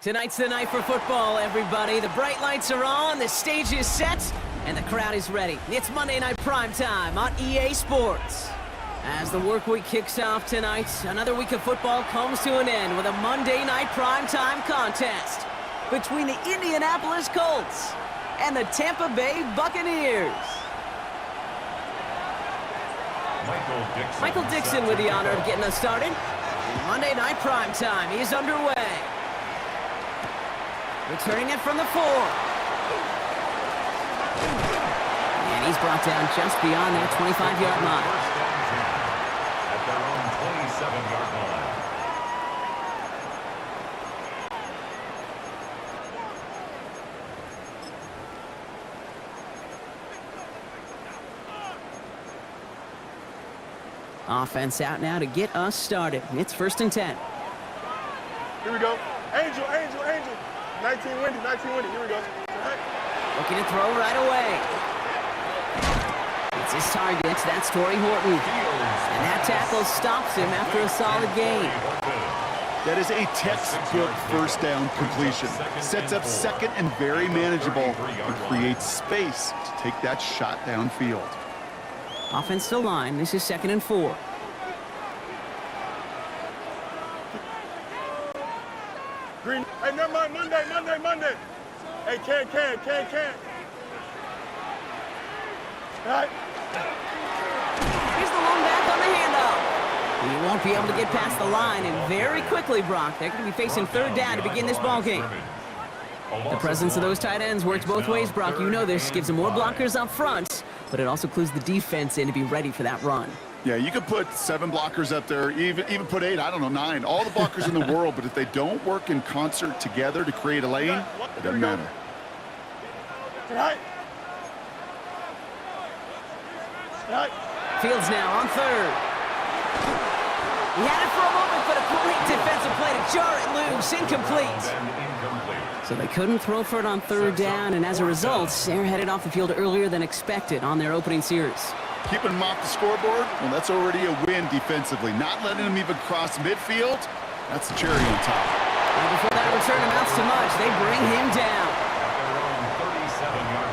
Tonight's the night for football, everybody. The bright lights are on, the stage is set, and the crowd is ready. It's Monday Night Primetime on EA Sports. As the work week kicks off tonight, another week of football comes to an end with a Monday Night Primetime contest between the Indianapolis Colts and the Tampa Bay Buccaneers. Michael Dixon with the honor of getting us started. Monday Night Primetime is underway. Returning it from the 4. And he's brought down just beyond that 25-yard line. At their own 27-yard line. Offense out now to get us started. It's 1st and 10. Here we go. Angel. 19 windy. Here we go. Looking to throw right away. It's his target. That's Torrey Horton. And that tackle stops him after a solid gain. That is a textbook first down completion. Sets up second and very manageable and creates space to take that shot downfield. Offense to line. This is 2nd and 4. Green. Hey, never mind. Monday. Hey, can. All right. Here's the long back on the handoff. He won't be able to get past the line, and very quickly, Brock, they're going to be facing 3rd down to begin this ball game. The presence of those tight ends works both ways, Brock. You know this. Gives them more blockers up front, but it also clues the defense in to be ready for that run. Yeah, you could put 7 blockers up there, even put 8, I don't know, 9. All the blockers in the world, but if they don't work in concert together to create a lane, it doesn't matter. Right. Fields now on 3rd. He had it for a moment, but a great defensive play to jar it loose. Incomplete. So they couldn't throw for it on 3rd down, and as a result, they're headed off the field earlier than expected on their opening series. Keeping them off the scoreboard, well, that's already a win defensively. Not letting them even cross midfield, that's the cherry on top. And before that return amounts to much, they bring him down. At their own 37-yard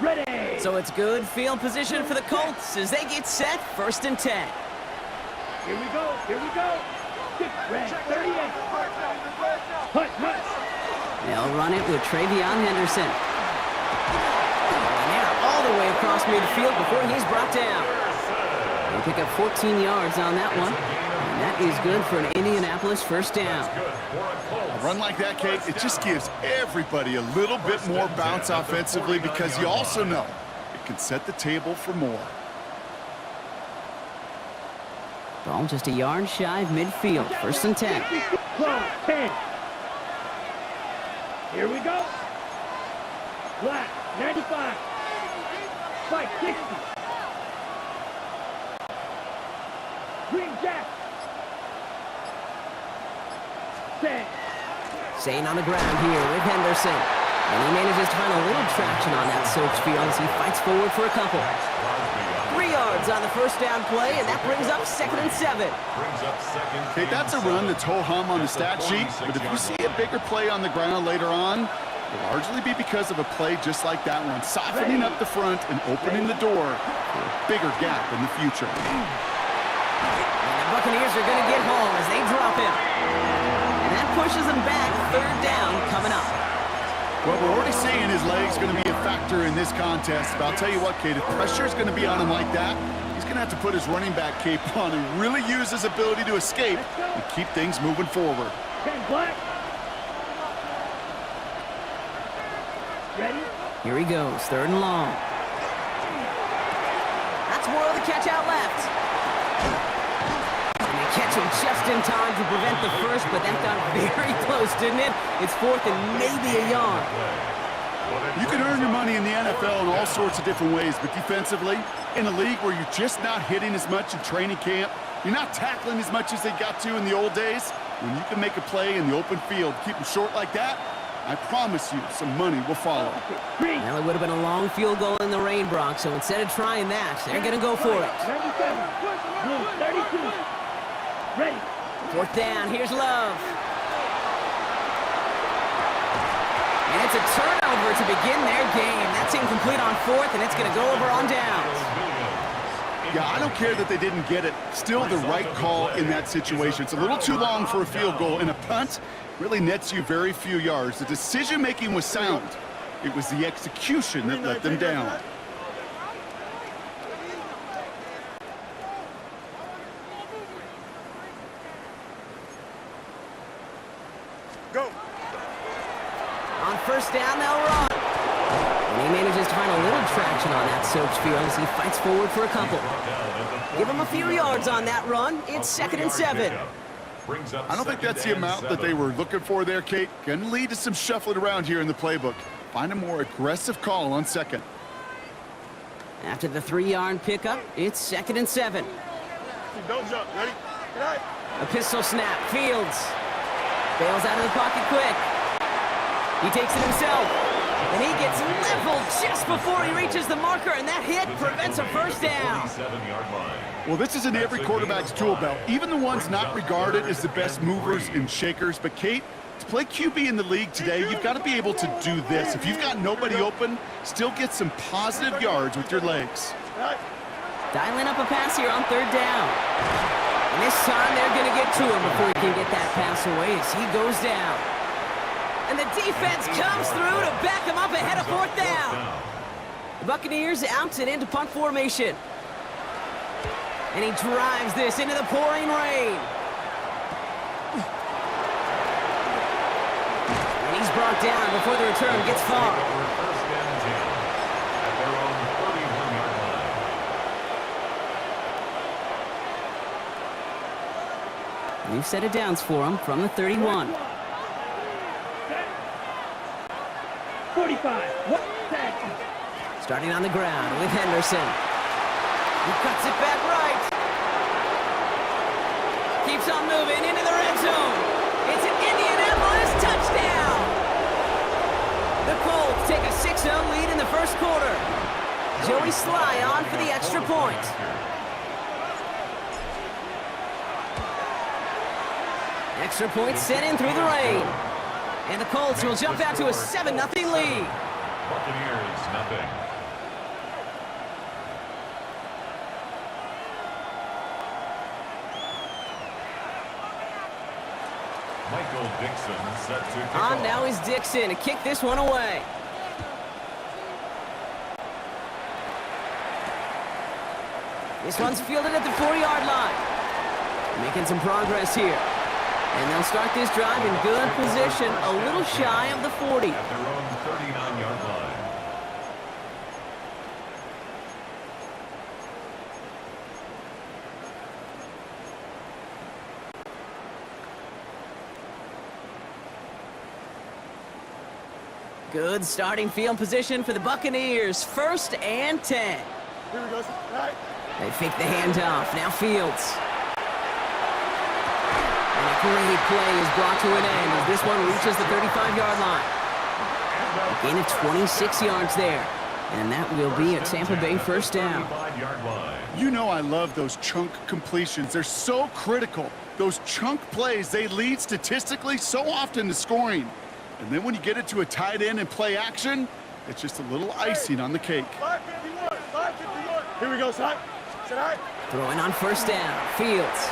line. Ready. So it's good field position for the Colts as they get set. 1st and 10. Here we go. Red, 38. Hut. They'll run it with Travion Henderson. And they're all the way across midfield before he's brought down. They pick up 14 yards on that one. And that is good for an Indianapolis 1st down. A run like that, Kate, it just gives everybody a little bit more bounce offensively because you also know it can set the table for more. Ball just a yard shy of midfield. 1st and 10. 10. Here we go. Black, 95. Spike, 60. Green Jack. 10. Staying on the ground here with Henderson. And he manages to find a little traction on that search field as he fights forward for a couple. 3 yards on the 1st down play, and that brings up 2nd and 7. Okay, that's a run that's ho-hum on the stat sheet, but if you see a bigger play on the ground later on, it'll largely be because of a play just like that one, softening up the front and opening the door for a bigger gap in the future. And the Buccaneers are going to get home as they drop him. And that pushes them back. 3rd down coming up. Well, we're already seeing his legs going to be a factor in this contest, but I'll tell you what, Kate, if pressure is going to be on him like that, he's going to have to put his running back cape on and really use his ability to escape and keep things moving forward. 10 black. Ready? Here he goes. 3rd and long. That's more of the catch out left. And they catch him just in time to prevent the first, but that got very close, didn't it? It's 4th and maybe a yard. You can earn your money in the NFL in all sorts of different ways, but defensively, in a league where you're just not hitting as much in training camp, you're not tackling as much as they got to in the old days, when you can make a play in the open field, keep them short like that, I promise you, some money will follow. Well, it would have been a long field goal in the rain, Brock, so instead of trying that, they're going to go for it. 97. Blue 32. Ready. 4th down, here's Love. And it's a turnover to begin their game. That's incomplete on 4th, and it's going to go over on downs. Yeah, I don't care that they didn't get it. Still the right call in that situation. It's a little too long for a field goal, and a punt really nets you very few yards. The decision-making was sound. It was the execution that let them down. Go. On 1st down, they'll run. And he manages to find a little traction on that soaked field as he fights forward for a couple. Give him a few yards on that run. It's 2nd and 7. I don't think that's the amount that they were looking for there, Kate. Going to lead to some shuffling around here in the playbook. Find a more aggressive call on 2nd. After the 3-yard pickup, it's 2nd and 7. Don't jump. Ready? Get out. A pistol snap. Fields bails out of the pocket quick. He takes it himself, and he gets leveled just before he reaches the marker, and that hit prevents a 1st down. Well, this is in every quarterback's tool belt, even the ones not regarded as the best movers and shakers. But, Kate, to play QB in the league today, you've got to be able to do this. If you've got nobody open, still get some positive yards with your legs. Dialing up a pass here on 3rd down. And this time they're going to get to him before he can get that pass away as he goes down. And the defense comes through to back him up ahead of 4th down. The Buccaneers out and into punt formation. And he drives this into the pouring rain. And he's brought down before the return gets far. First and 10 at their own 31-yard line. New set of downs for him from the 31. 45. Starting on the ground with Henderson. He cuts it back right. Keeps on moving into the red zone. It's an Indianapolis touchdown. The Colts take a 6-0 lead in the 1st quarter. Joey Sly on for the extra point. Extra point sent in through the rain. And the Colts will jump out to a 7-0 lead. Buccaneers, nothing. Michael Dixon set to kick On off. now is Dixon to kick this one away. This one's fielded at the 4-yard line. Making some progress here. And they'll start this drive in good position, a little shy of the 40. At their own 39-yard line. Good starting field position for the Buccaneers. 1st and 10. Here we go. Right. They fake the handoff. Now Fields. And a great play is brought to an end as this one reaches the 35-yard line. A gain of 26 yards there. And that will be a Tampa Bay 1st down. 35-yard line. You know I love those chunk completions. They're so critical. Those chunk plays, they lead statistically so often to scoring. And then when you get it to a tight end and play action, it's just a little icing on the cake. 551. 551. Here we go, son. Sit out. Throwing on 1st down. Fields.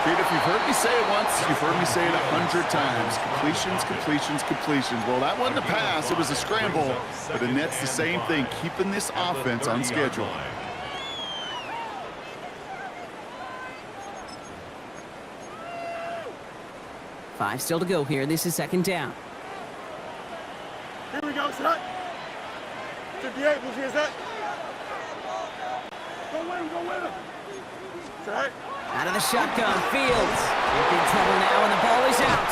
Kate, if you've heard me say it once, you've heard me say it 100 times. Completions, completions, completions. Well, that wasn't a pass. It was a scramble. But it nets the same thing, keeping this offense on schedule. Five still to go here. This is 2nd down. Here we go, son. 58. Who's here, set? Go with him. Go with him. Sit out. Out of the shotgun, Fields. In big trouble now, and the ball is out.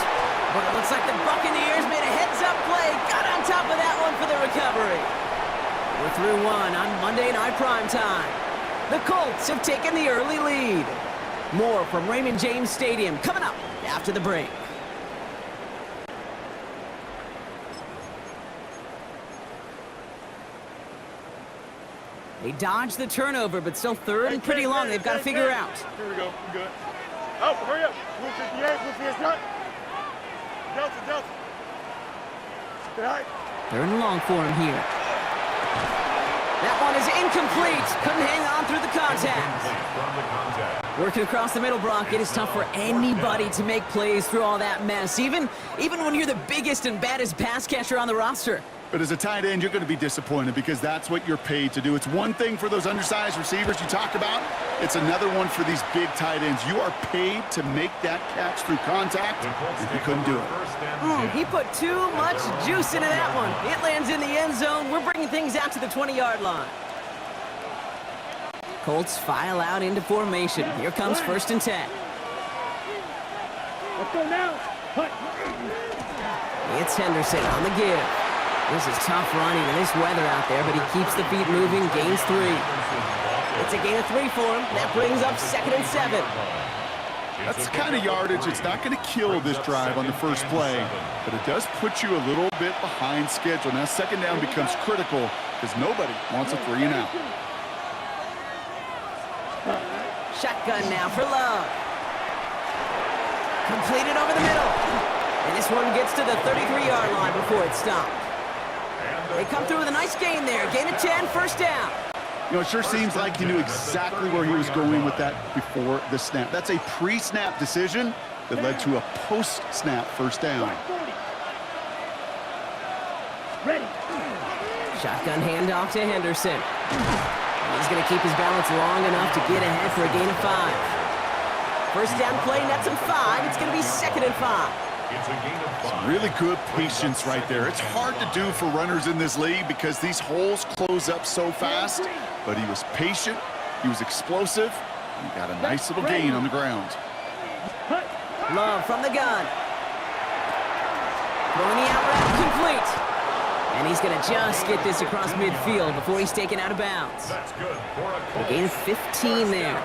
But it looks like the Buccaneers made a heads-up play. Got on top of that one for the recovery. We're through one on Monday Night Primetime. The Colts have taken the early lead. More from Raymond James Stadium coming up after the break. They dodged the turnover, but still third and pretty long. They've got to figure out. Here we go. We're good. Oh, hurry up. Blue 58, blue 58 shot. Delta. Stay high. Third and long for him here. That one is incomplete. Couldn't hang on through the contact. Working across the middle, Brock, it is tough for anybody to make plays through all that mess, even when you're the biggest and baddest pass catcher on the roster. But as a tight end, you're going to be disappointed because that's what you're paid to do. It's one thing for those undersized receivers you talked about. It's another one for these big tight ends. You are paid to make that catch through contact, and you couldn't do it. He put too much juice into that one. It lands in the end zone. We're bringing things out to the 20-yard line. Colts file out into formation. Here comes 1st and 10. Let's go now. Hut. It's Henderson on the give. This is tough running in this weather out there, but he keeps the feet moving, gains 3. It's a gain of 3 for him. That brings up 2nd and 7. That's the kind of yardage. It's not going to kill this drive on the first play, but it does put you a little bit behind schedule. Now, 2nd down becomes critical because nobody wants a 3 and out. Shotgun now for Love. Completed over the middle. And this one gets to the 33-yard line before it's stopped. They come through with a nice gain there. Gain of 10, 1st down. You know, it sure seems like he knew exactly where he was going with that before the snap. That's a pre-snap decision that led to a post-snap 1st down. Ready. Shotgun handoff to Henderson. He's going to keep his balance long enough to get ahead for a gain of 5. 1st down play, nets him 5. It's going to be 2nd and 5. It's a gain of 5. Some really good patience right there. It's hard to do for runners in this league because these holes close up so fast, but he was patient, he was explosive, and he got a nice little gain on the ground. Love from the gun. Throwing the out route complete. And he's going to just get this across midfield before he's taken out of bounds. That's good for a Colts. A gain of 15 there.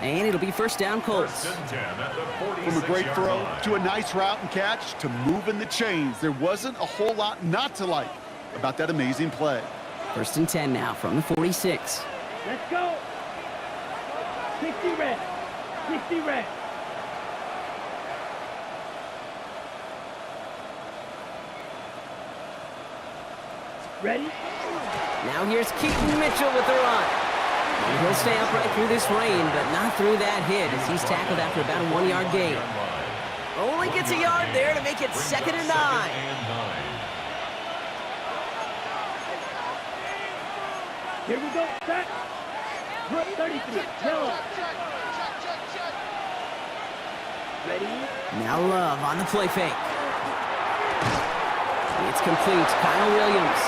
And it'll be 1st down Colts. From a great throw to a nice route and catch to moving the chains, there wasn't a whole lot not to like about that amazing play. 1st and 10 now from the 46. Let's go. 60 red. 60 red. Ready? Now here's Keaton Mitchell with the run. And he'll stay upright through this rain, but not through that hit as he's tackled after about a 1-yard gain. Only gets a yard there to make it 2nd and 9. Here we go. Set. 33. Yellow. Ready? Now Love on the play fake. It's complete. Kyle Williams.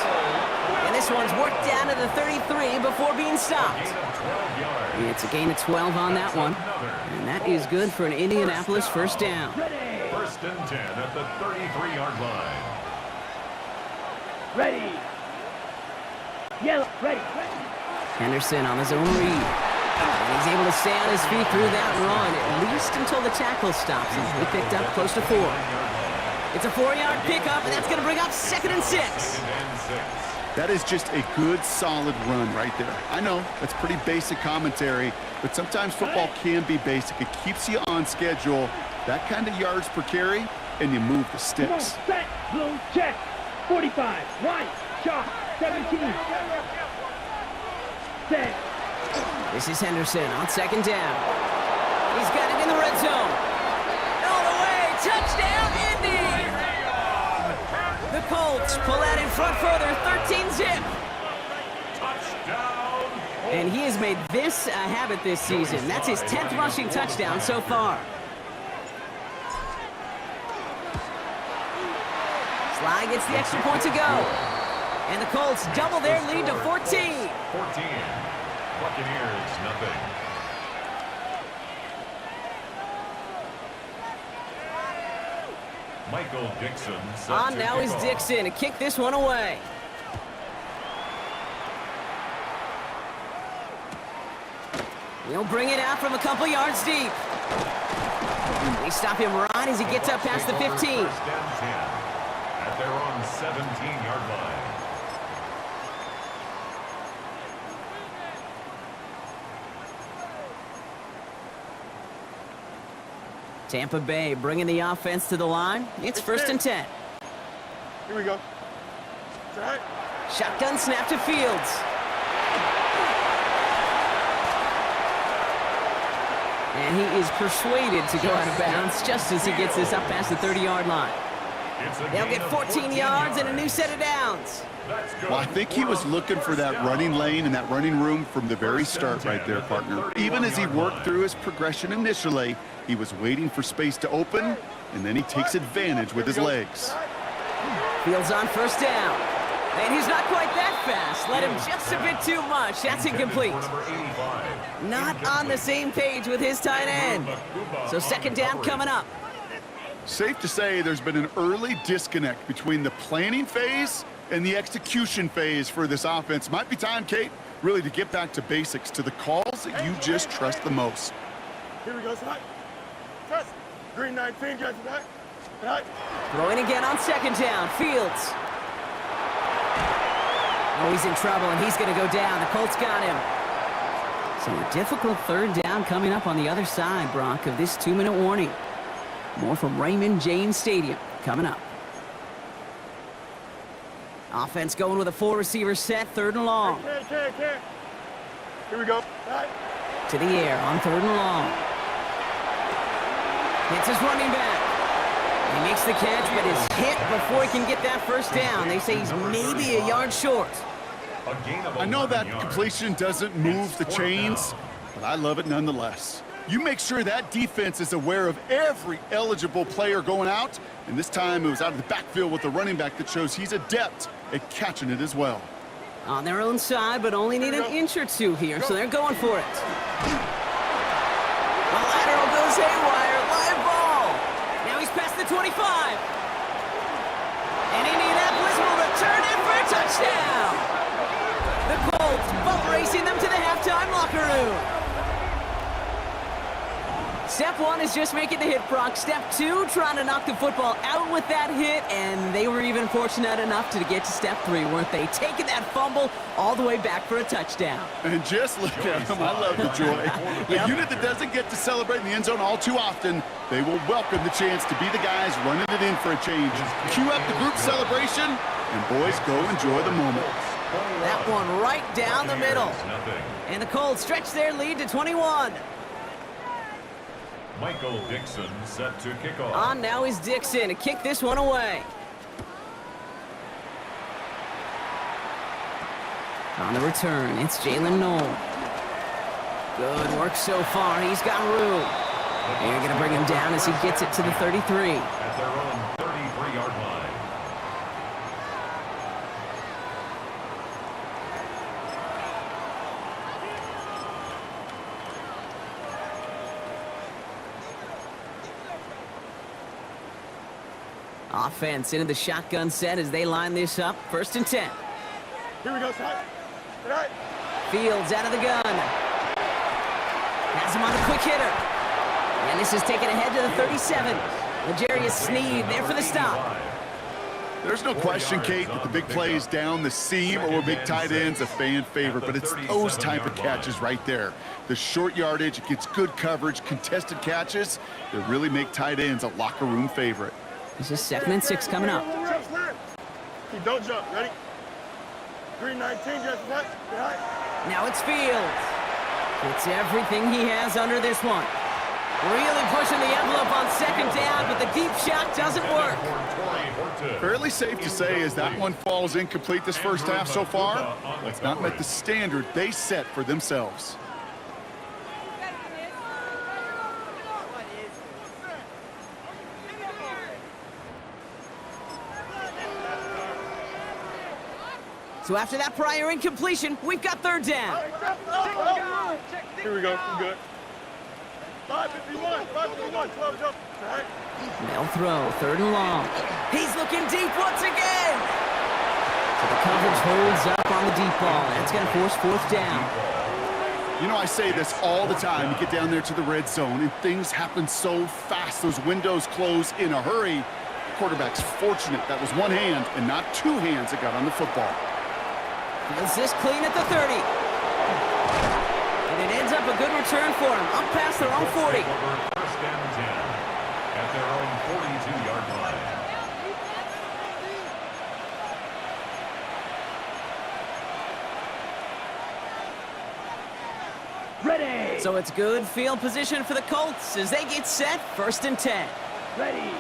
And this one's worked down to the 33 before being stopped. It's a gain of 12 on that one. And that is good for an Indianapolis 1st down. 1st and 10 at the 33-yard line. Ready. Yellow. Ready. Henderson on his own read. And he's able to stay on his feet through that run, at least until the tackle stops him. He picked up close to 4. It's a 4-yard pickup, and that's going to bring up 2nd and 6. That is just a good, solid run right there. I know, that's pretty basic commentary, but sometimes football can be basic. It keeps you on schedule, that kind of yards per carry, and you move the Come on. sticks. Set. Blue. Check. 45. Right. Shot. 17. Set. This is Henderson on 2nd down. He's got it in the red zone. All the way. Touchdown, Indy! The Colts pull out in front further, 13-zip. Touchdown. And he has made this a habit this season. That's his 10th rushing touchdown so far. Sly gets the extra point to go. And the Colts double their lead to 14. 14. Buccaneers, nothing. Michael Dixon. On now is Dixon to kick this one away. He'll bring it out from a couple yards deep. They stop him right as he gets up past the 15. 1st and 10 at their own 17-yard line. Tampa Bay bringing the offense to the line. It's first and 10. Here we go. It's all right. Shotgun snap to Fields. And he is persuaded to go out of bounds just as he gets this up past the 30-yard line. They'll get 14 yards and a new set of downs. Well, I think he was looking for that running lane and that running room from the very start right there, partner. Even as he worked through his progression initially, he was waiting for space to open, and then he takes advantage with his legs. Fields on first down. And he's not quite that fast. Let him just a bit too much. That's incomplete. Not on the same page with his tight end. So second down coming up. Safe to say there's been an early disconnect between the planning phase and the execution phase for this offense. Might be time, Kate, really to get back to basics, to the calls that you just trust the most. Here we go, Scott. Trust. Green 19, guys, back. Right. Throwing again on second down. Fields. Oh, he's in trouble, and he's going to go down. The Colts got him. So a difficult third down coming up on the other side, Brock, of this 2-minute warning. More from Raymond James Stadium coming up. Offense going with a 4-receiver set, third and long. Here we go. Right. To the air on third and long. Hits his running back. He makes the catch, but is hit before he can get that first down. They say he's maybe a yard short. I know that completion doesn't move the chains, but I love it nonetheless. You make sure that defense is aware of every eligible player going out, and this time it was out of the backfield with the running back that shows he's adept at catching it as well. On their own side, but only need an inch or two here, so they're going for it. The lateral goes haywire, live ball. Now he's past the 25. And Indianapolis will return it for a touchdown. The Colts boat racing them to the halftime locker room. Step one is just making the hit, Brock. Step two, trying to knock the football out with that hit, and they were even fortunate enough to get to step three, weren't they? Taking that fumble all the way back for a touchdown. And just look at him. I love the joy. A unit that doesn't get to celebrate in the end zone all too often, they will welcome the chance to be the guys running it in for a change. Cue up the group celebration, and boys, go enjoy the moment. That one right down the middle. And the Colts stretch their lead to 21. Michael Dixon set to kick off. On now is Dixon to kick this one away. On the return, it's Jalen Noel. Good work so far. He's got room. They're going to bring him down as he gets it to the 33. At their own 33-yard line. Offense into the shotgun set as they line this up. First and 10. Here we go, Scott. Right. Fields out of the gun. Has him on a quick hitter. And this is taken ahead to the 37. L'Jarius Sneed there for the stop. There's no question, Kate, that the big plays down the seam or big tight ends a fan favorite, but it's those type of catches right there. The short yardage, it gets good coverage, contested catches that really make tight ends a locker room favorite. This is second and 6 coming up. Don't jump. Ready? Green 19, just right. Now it's Fields. It's everything he has under this one. Really pushing the envelope on second down, but the deep shot doesn't work. Fairly safe to say as that one falls incomplete this first half so far, it's not met the standard they set for themselves. So after that prior incompletion, we've got third down. Here we go. We're good. 551, 12 jump. Right. They'll throw, third and long. He's looking deep once again. So the coverage holds up on the deep ball. That's going to force fourth down. You know, I say this all the time. You get down there to the red zone, and things happen so fast. Those windows close in a hurry. The quarterback's fortunate that was one hand and not two hands that got on the football. Feels this clean at the 30. And it ends up a good return for him. Up past their own 40. So it's good field position for the Colts as they get set, 1st and 10. Ready.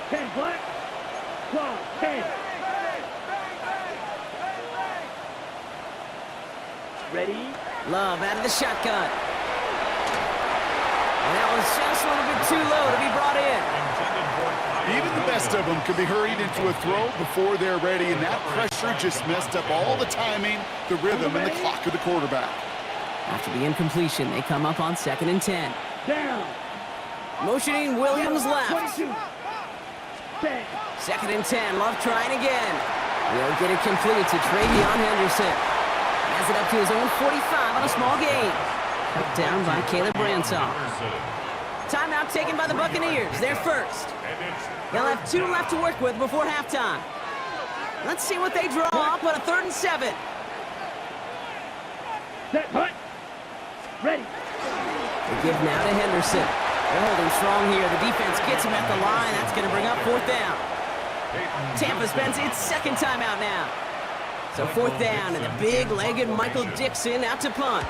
10 black. 12, 10. Ready. Love out of the shotgun. And that was just a little bit too low to be brought in. Even the best of them can be hurried into a throw before they're ready, and that pressure just messed up all the timing, the rhythm, and the clock of the quarterback. After the incompletion, they come up on 2nd and 10. Down. Motioning Williams left. 22. 10. 2nd and 10, Love trying again. Will get it completed to Travion Henderson. Has it up to his own 45 on a small gain. Cut down by Caleb Bransaw. Timeout taken by the Buccaneers. They're first. They'll have 2 left to work with before halftime. Let's see what they draw up on a 3rd and 7. Set, punt. Ready. They give now to Henderson. They're holding strong here. The defense gets him at the line. That's going to bring up 4th down. Tampa spends its 2nd timeout now. So 4th down, and the big-legged Michael Dixon out to punt.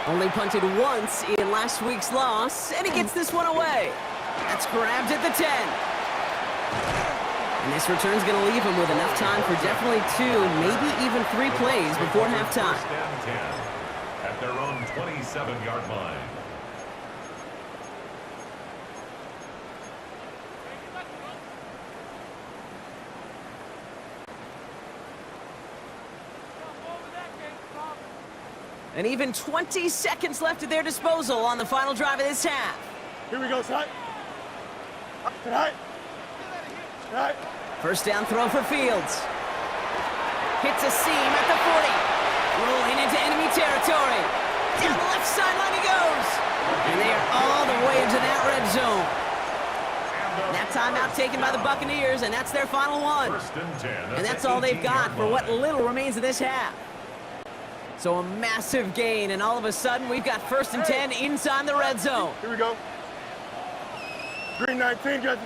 Only punted once in last week's loss, and he gets this one away. That's grabbed at the 10. And this return's going to leave him with enough time for definitely 2, maybe even 3 plays before halftime. First and 10 at their own 27-yard line. And even 20 seconds left at their disposal on the final drive of this half. Here we go, son. Tonight. Tonight. First down throw for Fields. Hits a seam at the 40. Rolling into enemy territory. Down the left sideline he goes. And they are all the way into that red zone. That timeout taken by the Buccaneers, and that's their final one. First and 10. And that's all they've got for what little remains of this half. So a massive gain, and all of a sudden, we've got 1st and 10 inside the red zone. Here we go. Green 19, guys.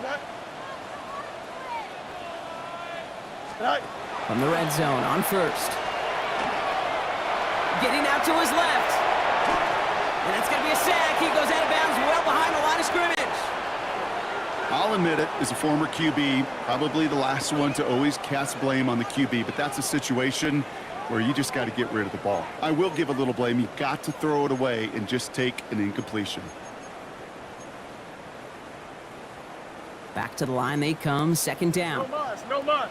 Tonight. From the red zone on 1st. Getting out to his left. And that's going to be a sack. He goes out of bounds well behind the line of scrimmage. I'll admit it, as a former QB, probably the last one to always cast blame on the QB, but that's a situation where you just got to get rid of the ball. I will give a little blame. You've got to throw it away and just take an incompletion. Back to the line they come, 2nd down. No mas, no mas.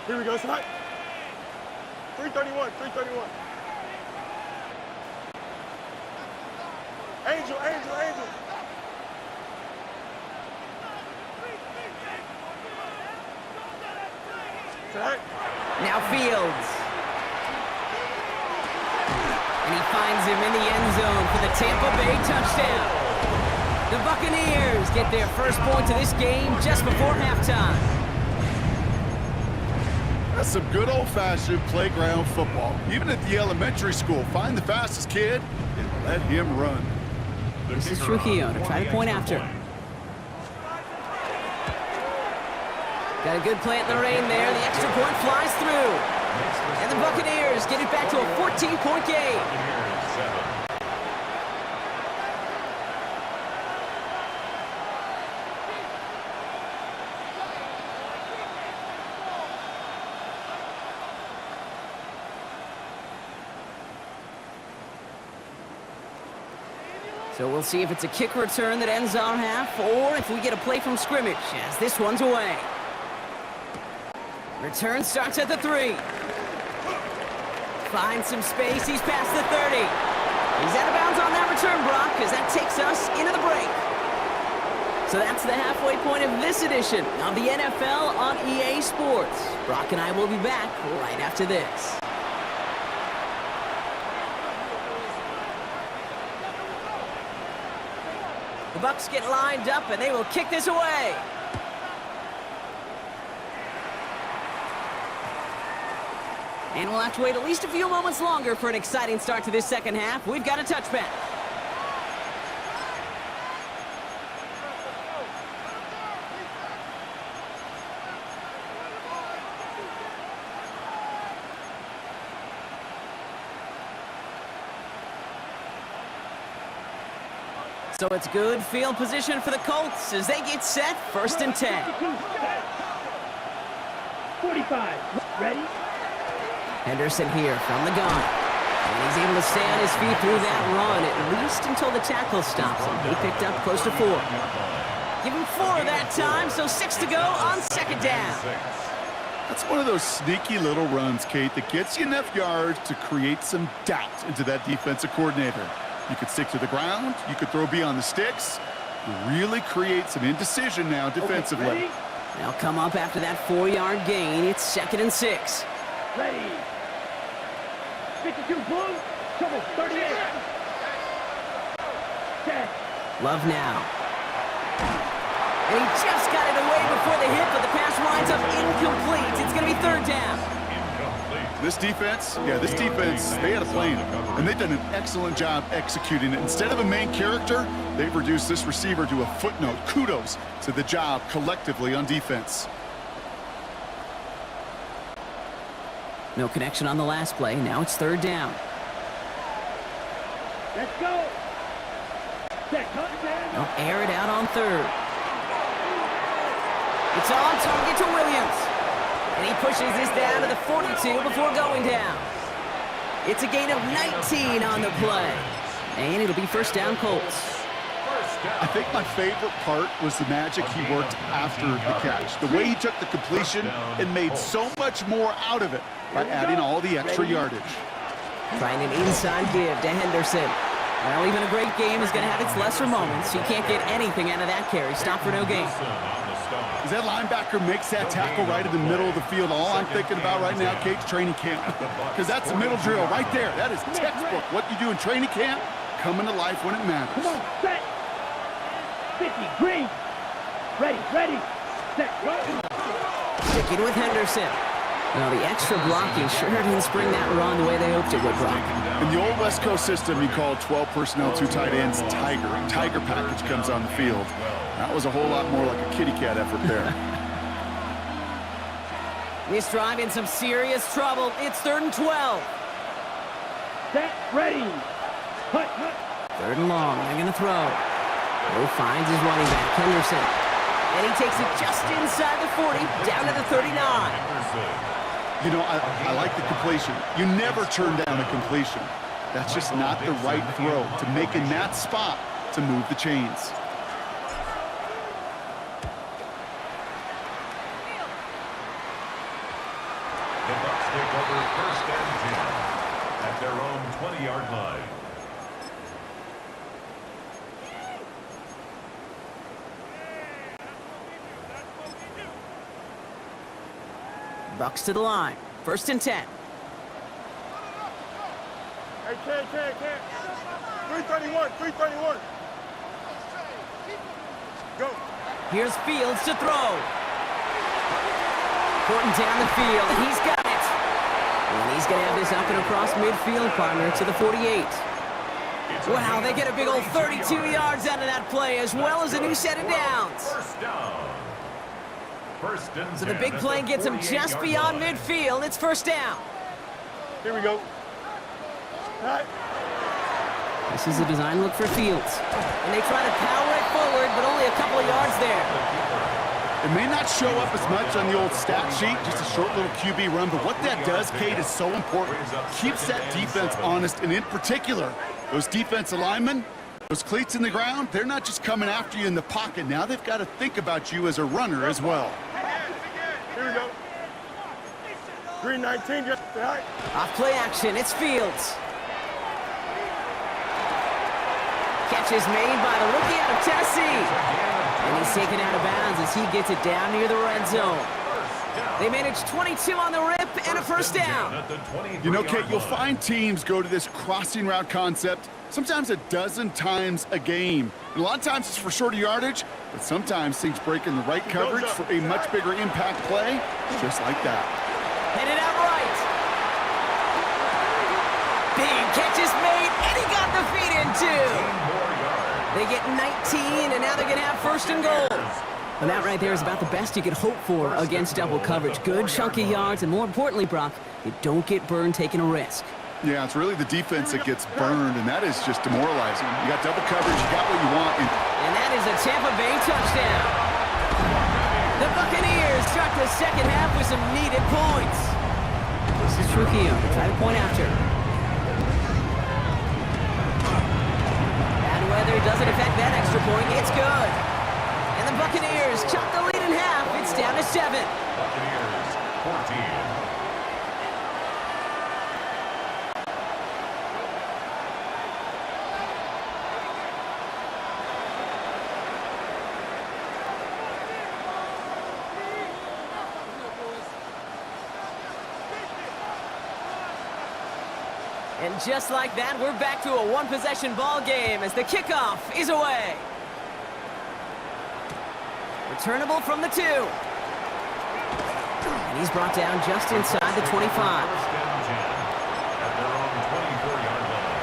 Here we go, son. 331, 331. Angel, angel, angel. Tonight. Now Fields. And he finds him in the end zone for the Tampa Bay touchdown. The Buccaneers get their first point to this game just before halftime. That's some good old-fashioned playground football. Even at the elementary school, find the fastest kid and let him run. This is Trujillo to try to point after. Got a good play in the rain there. The extra point flies through. And the Buccaneers get it back to a 14-point game. So we'll see if it's a kick return that ends our half, or if we get a play from scrimmage, as this one's away. Return starts at the 3. Finds some space, he's past the 30. He's out of bounds on that return, Brock, because that takes us into the break. So that's the halfway point of this edition of the NFL on EA Sports. Brock and I will be back right after this. The Bucks get lined up, and they will kick this away. And we'll have to wait at least a few moments longer for an exciting start to this second half. We've got a touchback. So it's good field position for the Colts as they get set, 1st and 10. 45. Ready? Henderson here from the gun. And he's able to stay on his feet through that run, at least until the tackle stops him. He picked up close to 4. Give him 4 that time, so 6 to go on 2nd down. That's one of those sneaky little runs, Kate, that gets you enough yards to create some doubt into that defensive coordinator. You could stick to the ground. You could throw beyond the sticks. You really create some indecision now defensively. Okay, They'll come up after that 4-yard gain. It's 2nd and 6. ready? 52 blue. Trouble 38. Set. Love now. And he just got it away before the hit, but the pass winds up incomplete. It's going to be 3rd down. This defense, they had a plan, and they've done an excellent job executing it. Instead of a main character, they've reduced this receiver to a footnote. Kudos to the job collectively on defense. No connection on the last play. Now it's 3rd down. Let's go. Set. Touchdown. They'll air it out on 3rd. It's on target to Williams. And he pushes this down to the 42 before going down. It's a gain of 19 on the play. And it'll be 1st down Colts. I think my favorite part was the magic he worked after the catch. The way he took the completion and made so much more out of it by adding all the extra yardage. Trying an inside give to Henderson. Well, even a great game is going to have its lesser moments. You can't get anything out of that carry. Stop for no gain. As that linebacker makes that tackle right in the middle of the field, all I'm thinking about right now, Kate, is training camp. Because that's the middle drill right there. That is textbook. What you do in training camp, coming to life when it matters. Come on. Set. 50. Green. Ready. Set. Go. Sticking with Henderson. Now, the extra blocking sure didn't spring that run the way they hoped it would, Brock. In the old West Coast system, you call 12 personnel, 2 tight ends, Tiger. Tiger package comes on the field. That was a whole lot more like a kitty cat effort there. This drive in some serious trouble. It's 3rd and 12. Set. Ready. Hut. 3rd and long. They're going to throw. Bo finds his running back, Henderson. And he takes it just inside the 40, down to the 39. You know, I like the completion. You never turn down a completion. That's just not the right throw to make in that spot to move the chains. The Bucks take over 1st and 10 at their own 20-yard line. Bucks to the line. 1st and 10. Hey, Ken. 331. Go. Here's Fields to throw. Courting down the field, and he's got it. And he's going to have this up and across midfield, partner, to the 48. Wow, they get a big old 32 yards out of that play, as well as a new set of downs. 1st down. So the big play gets him just beyond midfield. It's 1st down. Here we go. All right. This is a design look for Fields. And they try to power it forward, but only a couple of yards there. It may not show up as much on the old stat sheet, just a short little QB run, but what that does, Kate, is so important. Keeps that defense honest, and in particular, those defensive linemen, those cleats in the ground, they're not just coming after you in the pocket. Now they've got to think about you as a runner as well. Here we go. Green 19, just all right. Off play action, it's Fields. Catch is made by the rookie out of Tennessee. And he's taken out of bounds as he gets it down near the red zone. They managed 22 on the rip and a 1st down. You know, Kate, you'll find teams go to this crossing route concept sometimes a dozen times a game. And a lot of times it's for shorter yardage, but sometimes things break in the right coverage for a much bigger impact play, just like that. Headed out right. Big catch is made, and he got the feet in too. They get 19, and now they're going to have 1st and goal. And that right there is about the best you could hope for against double coverage. Good chunky yards, and more importantly, Brock, you don't get burned taking a risk. Yeah, it's really the defense that gets burned, and that is just demoralizing. You got double coverage, you got what you want. And that is a Tampa Bay touchdown. The Buccaneers start the second half with some needed points. This is Trujillo to try to point after. Bad weather doesn't affect that extra point. It's good. And the Buccaneers chop the lead in half. It's down to 7. Buccaneers 14. And just like that, we're back to a one-possession ball game as the kickoff is away. Returnable from the 2. And he's brought down just inside the 25. First and 10 at their own 24-yard line.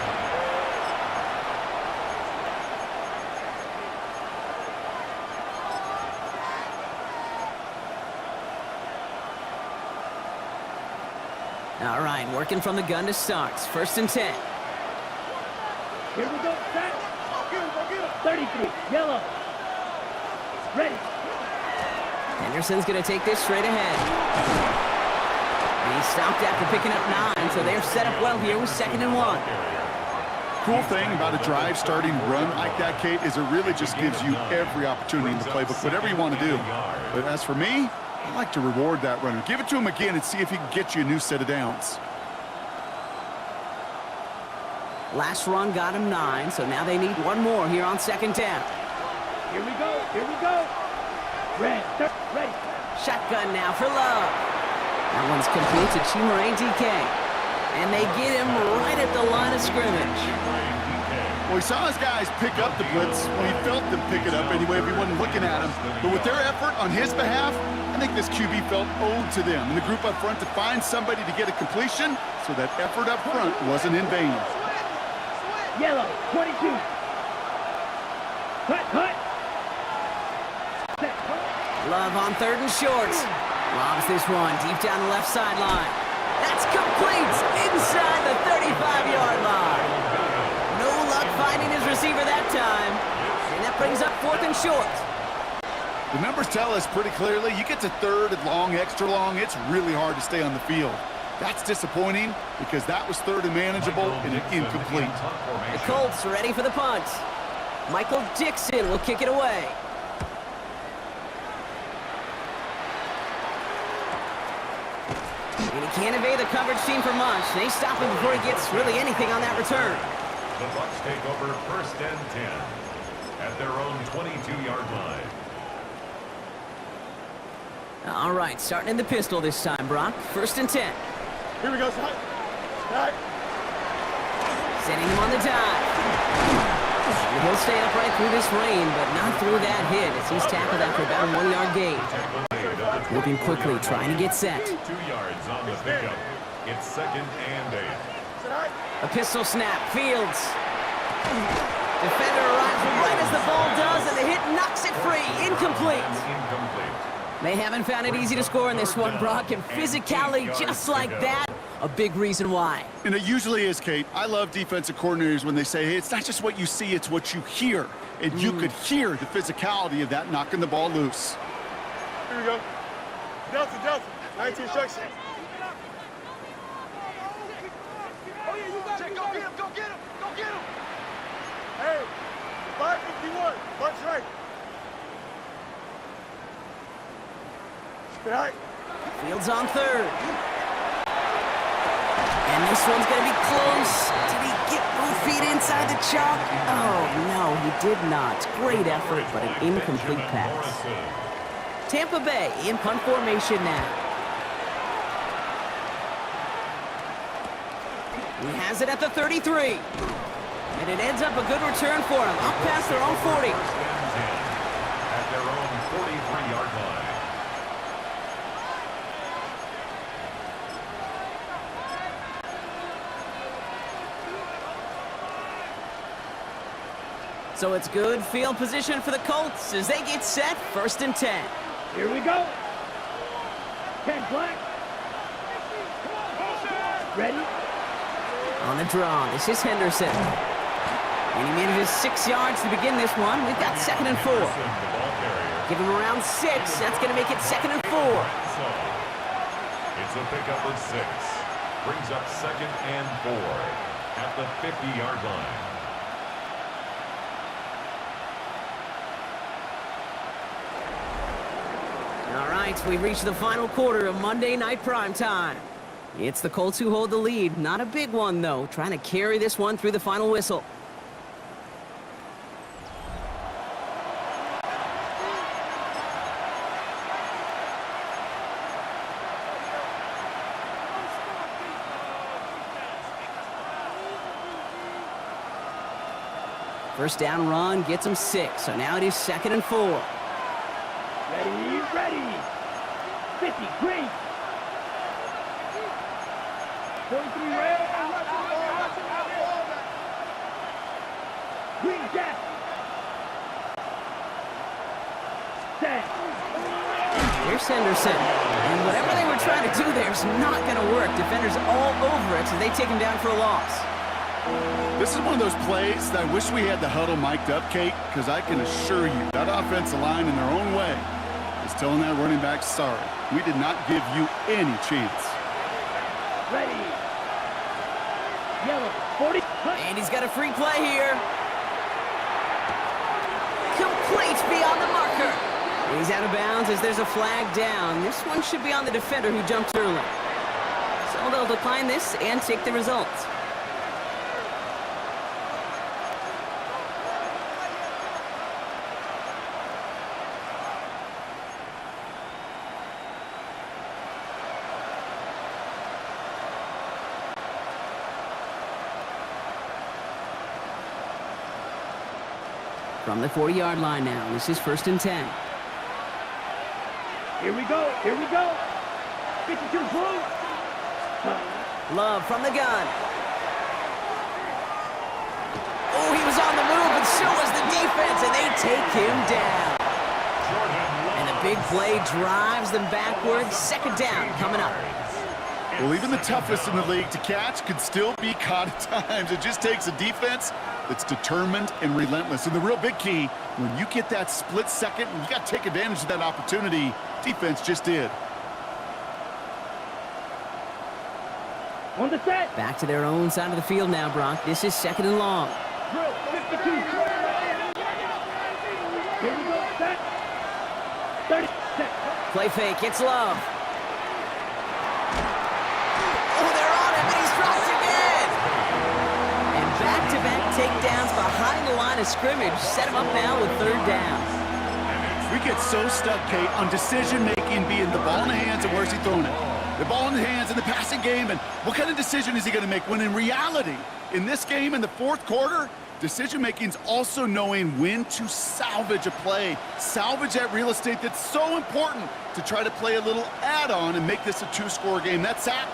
All right, working from the gun to start. First and 10. Here we go, set. Go get him. 33, yellow. Ready. Henderson's going to take this straight ahead. And he stopped after picking up 9, so they're set up well here with 2nd and 1. Cool thing about a drive starting run like that, Kate, is it really just gives you every opportunity in the playbook, whatever you want to do. But as for me, I like to reward that runner. Give it to him again and see if he can get you a new set of downs. Last run got him 9, so now they need one more here on 2nd down. Here we go. Here we go. Ready. Shotgun now for Love. That one's complete to Chimere DK. And they get him right at the line of scrimmage. Well, he saw his guys pick up the blitz. Well, he felt them pick it up anyway if he wasn't looking at him. But with their effort on his behalf, I think this QB felt owed to them and the group up front to find somebody to get a completion, so that effort up front wasn't in vain. Yellow, 22. Cut. Set. Love on 3rd and short. Lobs this one deep down the left sideline. That's complete inside the 35-yard line. No luck finding his receiver that time. And that brings up 4th and short. The numbers tell us pretty clearly, you get to 3rd and long, extra long, it's really hard to stay on the field. That's disappointing because that was 3rd and manageable and an incomplete. The Colts are ready for the punt. Michael Dixon will kick it away. And he can't evade the coverage team for much. They stop him before he gets really anything on that return. The Bucks take over 1st and 10 at their own 22-yard line. All right, starting in the pistol this time, Brock. 1st and 10. Here we go, son. Right. Sending him on the dive. And he'll stay upright through this rain, but not through that hit as he's tackled after about a 1-yard gain. Moving quickly, trying to get set. 2 yards on the pickup. It's 2nd and 8. A pistol snap, Fields. Defender arrives right as the ball does, and the hit knocks it free. Incomplete. They haven't found it easy to score in this one, Brock, and physicality just like that, a big reason why. And it usually is, Kate. I love defensive coordinators when they say, hey, it's not just what you see, it's what you hear. And you could hear the physicality of that knocking the ball loose. Here we go. Delta. 19 instruction. Oh, yeah, you got it. Go get him. Hey, 551. Bunch right. Good night. Fields on 3rd. And this one's going to be close. Did he get both feet inside the chalk? Oh, no, he did not. Great effort, but an incomplete pass. Tampa Bay in punt formation now. He has it at the 33. And it ends up a good return for him, up past their own 40. At their own 43-yard line. So it's good field position for the Colts as they get set, 1st and 10. Here we go. 10 black. Ready. On the draw, this is Henderson. And he manages 6 yards to begin this one. We've got 2nd and 4. Give him around 6. That's going to make it 2nd and 4. It's a pickup of 6. Brings up 2nd and 4 at the 50-yard line. All right, we've reached the final quarter of Monday Night Primetime. It's the Colts who hold the lead. Not a big one, though. Trying to carry this one through the final whistle. First down run gets him 6, so now it is 2nd and 4. Ready, ready. 50, green. 43 red. Green jet. Set. Here's Henderson. And whatever they were trying to do there is not going to work. Defenders all over it, so they take him down for a loss. This is one of those plays that I wish we had the huddle mic'd up, Kate, because I can assure you that offensive line in their own way is telling that running back, sorry, we did not give you any chance. Ready. Yellow, 40. And he's got a free play here. Complete beyond the marker. He's out of bounds as there's a flag down. This one should be on the defender who jumped early. So they'll decline this and take the results. From the 40-yard line now, this is 1st and 10. Here we go, here we go. 52 blue. Love from the gun. Oh, he was on the move, but so was the defense, and they take him down. And the big play drives them backwards. 2nd down coming up. Well, even the toughest in the league to catch could still be caught at times. It just takes a defense that's determined and relentless. And the real big key, when you get that split second, you got to take advantage of that opportunity. Defense just did. On the set. Back to their own side of the field now, Brock. This is 2nd and long. Drill, 52. Here we go, set. 30, set. Play fake, it's Love. Oh, they're on him, and he's dropped again. And back-to-back takedowns behind the line of scrimmage set him up now with 3rd down. We get so stuck, Kate, on decision-making being the ball in the hands and where's he throwing it. The ball in the hands in the passing game, and what kind of decision is he going to make? When in reality, in this game, in the 4th quarter, decision-making is also knowing when to salvage a play. Salvage that real estate that's so important to try to play a little add-on and make this a 2-score game. That sack,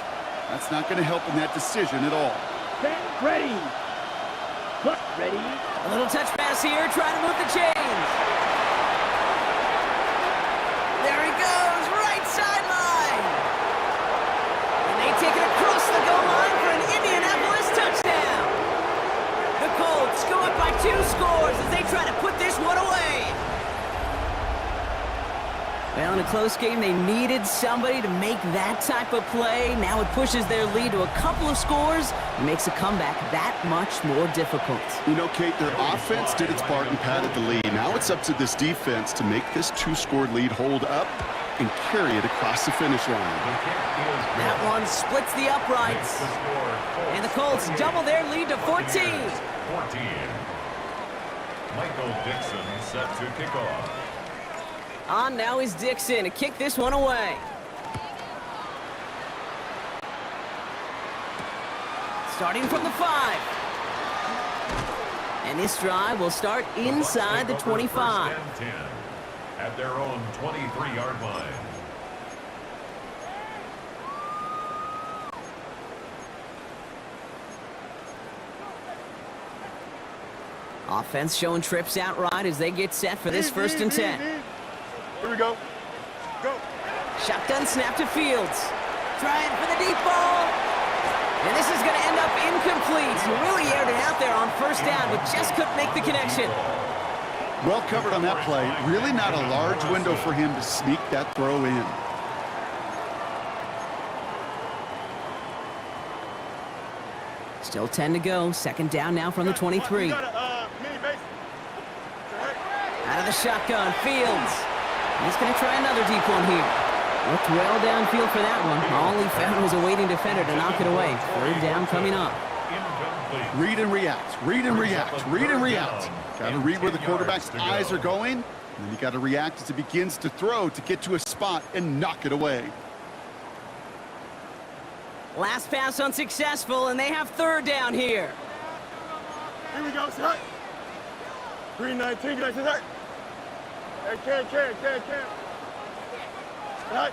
that's not going to help in that decision at all. Set, ready. Look, ready. A little touch pass here, trying to move the chains. There he goes, right sideline. And they take it across the goal line for an Indianapolis touchdown. The Colts go up by 2 scores as they try to put this one away. Well, in a close game, they needed somebody to make that type of play. Now it pushes their lead to a couple of scores and makes a comeback that much more difficult. You know, Kate, their offense did its part and padded the lead. Now it's up to this defense to make this 2-score lead hold up and carry it across the finish line. That one splits the uprights. And the Colts double their lead to 14. 14. Michael Dixon set to kick off. On now is Dixon to kick this one away. Starting from the 5. And this drive will start inside the 25. At their own 23-yard line. Offense showing trips out right as they get set for this 1st and 10. Here we go. Go. Shotgun snap to Fields. Trying for the deep ball. And this is going to end up incomplete. He really aired it out there on first down, but just couldn't make the connection. Well covered on that play. Really not a large window for him to sneak that throw in. Still 10 to go. Second down now from the 23. Out Out of the shotgun, Fields. He's going to try another deep one here. Looked well downfield for that one. All he found was a waiting defender to knock it away. Third down coming up. Read and react, read and react, read and react. Got to read where the quarterback's eyes are going, and then you got to react as he begins to throw to get to a spot and knock it away. Last pass unsuccessful, and they have third down here. Here we go, sir. Green 19, get that. Hey, can. Right.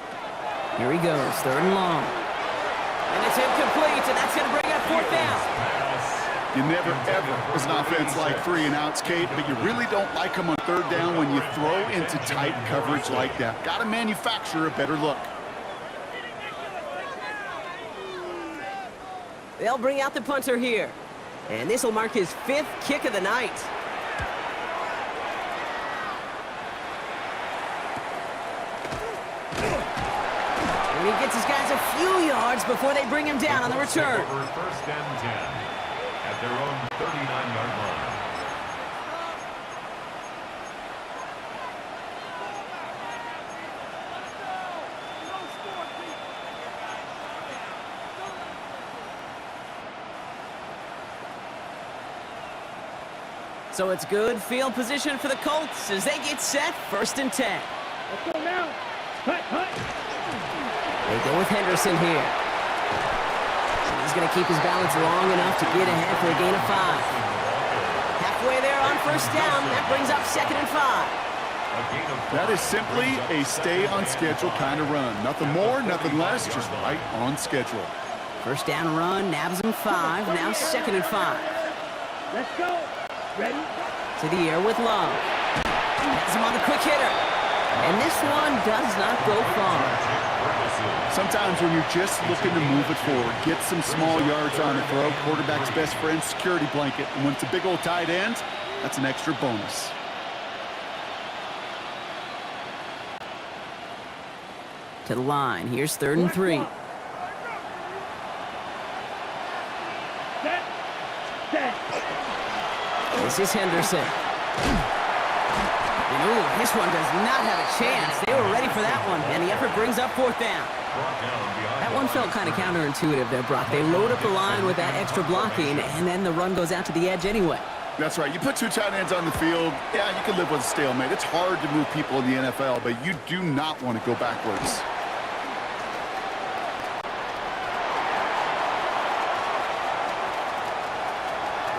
Here he goes, third and long. And it's incomplete, and that's going to bring up fourth down. You never, ever, as an offense, like 3 and outs, Kate, but you really don't like them on third down when you throw into tight coverage like that. Got to manufacture a better look. They'll bring out the punter here. And this will mark his 5th kick of the night. And he gets his guys a few yards before they bring him down on the return. First and 10 at their own 39-yard line. So it's good field position for the Colts as they get set, first and 10. Let's go now. Hut. They go with Henderson here. He's going to keep his balance long enough to get ahead for a gain of 5. Halfway there on first down, that brings up second and 5. That is simply a stay on schedule kind of run. Nothing more, nothing less, just right on schedule. First down run, nabs him 5, now second and 5. Let's go. Ready? To the air with Love. Has him on the quick hitter. And this one does not go far. Sometimes when you're just looking to move it forward, get some small yards on the throw, quarterback's best friend, security blanket. And when it's a big old tight end, that's an extra bonus. To the line. Here's third and 3. Set. This is Henderson. And ooh, this one does not have a chance. They were ready for that one, and the effort brings up fourth down. That one felt kind of counterintuitive there, Brock. They load up the line with that extra blocking, and then the run goes out to the edge anyway. That's right. You put 2 tight ends on the field, yeah, you can live with a stalemate. It's hard to move people in the NFL, but you do not want to go backwards.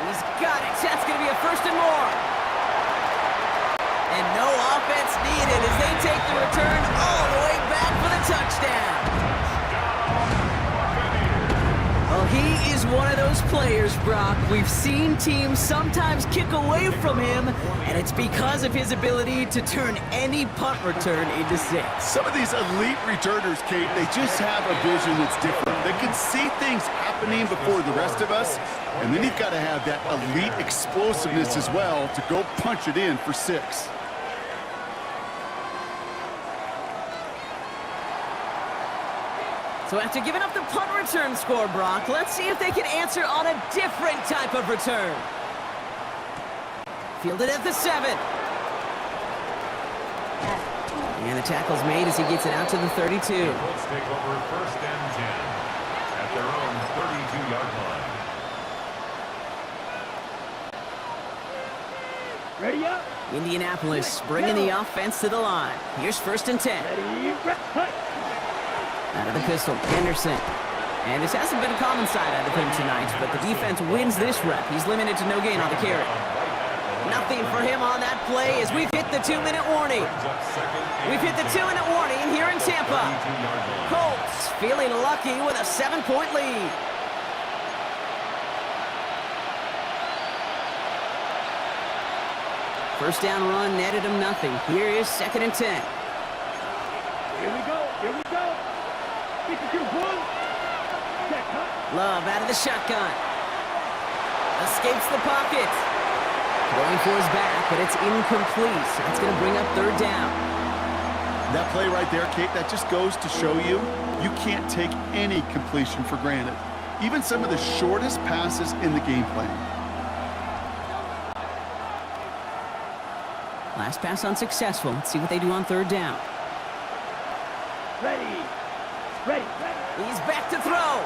He's got it. That's going to be a first and more. And no offense needed as they take the return all the way back for the touchdown. Well, he is one of those players, Brock. We've seen teams sometimes kick away from him, and it's because of his ability to turn any punt return into 6. Some of these elite returners, Kate, they just have a vision that's different. They can see things happening before the rest of us, and then you've got to have that elite explosiveness as well to go punch it in for 6. So after giving up the punt return score, Brock, let's see if they can answer on a different type of return. Fielded at the 7. And the tackle's made as he gets it out to the 32. Colts take over first and 10 at their own 32-yard line. Ready up. Indianapolis bringing the offense to the line. Here's first and 10. Ready. Hut. Out of the pistol, Henderson. And this hasn't been a common sight out of him tonight, but the defense wins this rep. He's limited to no gain on the carry. Nothing for him on that play as we've hit the 2-minute warning. We've hit the 2-minute warning here in Tampa. Colts feeling lucky with a 7-point lead. First down run netted him nothing. Here is second and 10. Here we go. 52-1. Check, huh? Love out of the shotgun. Escapes the pocket. Going for his back, but it's incomplete. So that's going to bring up third down. That play right there, Kate, that just goes to show you, you can't take any completion for granted. Even some of the shortest passes in the game plan. Last pass unsuccessful. Let's see what they do on third down. Ready. Ready. He's back to throw.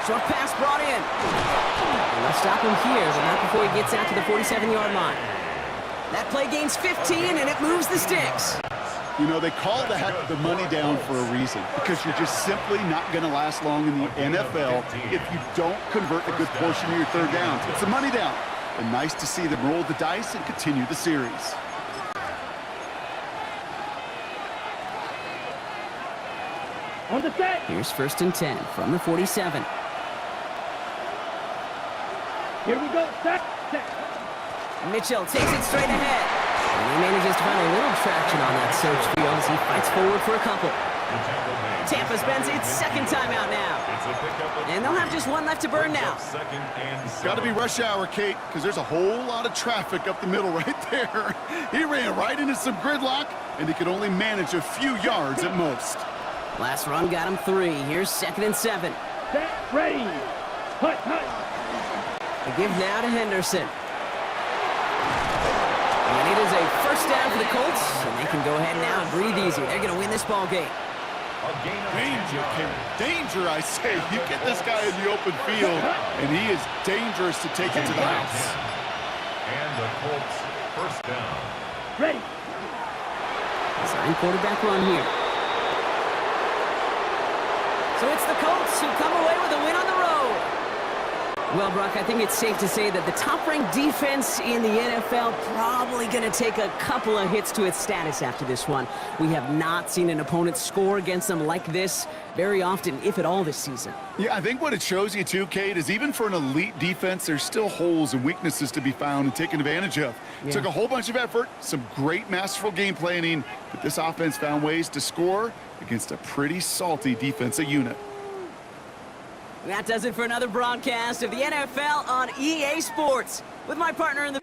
Short pass brought in. And they'll stop him here, but not before he gets out to the 47-yard line. That play gains 15, and it moves the sticks. You know, they call that the money down for a reason, because you're just simply not going to last long in the NFL if you don't convert a good portion of your third downs. It's a money down. And nice to see them roll the dice and continue the series. On the set. Here's 1st and 10 from the 47. Here we go. Set. Mitchell takes it straight ahead. And he manages to find a little traction on that search field as he fights forward for a couple. Tampa spends its second timeout now. And they'll have just one left to burn now. Got to be rush hour, Kate, because there's a whole lot of traffic up the middle right there. He ran right into some gridlock, and he could only manage a few yards at most. Last run got him 3. Here's 2nd and 7. Set. Ready. Hut. The give now to Henderson. And it is a first down for the Colts, and they can go ahead now and breathe easy. They're going to win this ball game. Danger, Kate. Danger, I say. You get this guy in the open field, and he is dangerous to take it to the house. And the Colts first down. Ready. Design quarterback run here. So it's the Colts who come away with a win on the road. Well, Brock, I think it's safe to say that the top-ranked defense in the NFL probably going to take a couple of hits to its status after this one. We have not seen an opponent score against them like this very often, if at all, this season. Yeah, I think what it shows you, too, Kate, is even for an elite defense, there's still holes and weaknesses to be found and taken advantage of. Yeah. Took a whole bunch of effort, some great masterful game planning, but this offense found ways to score against a pretty salty defensive unit. That does it for another broadcast of the NFL on EA Sports. With my partner in the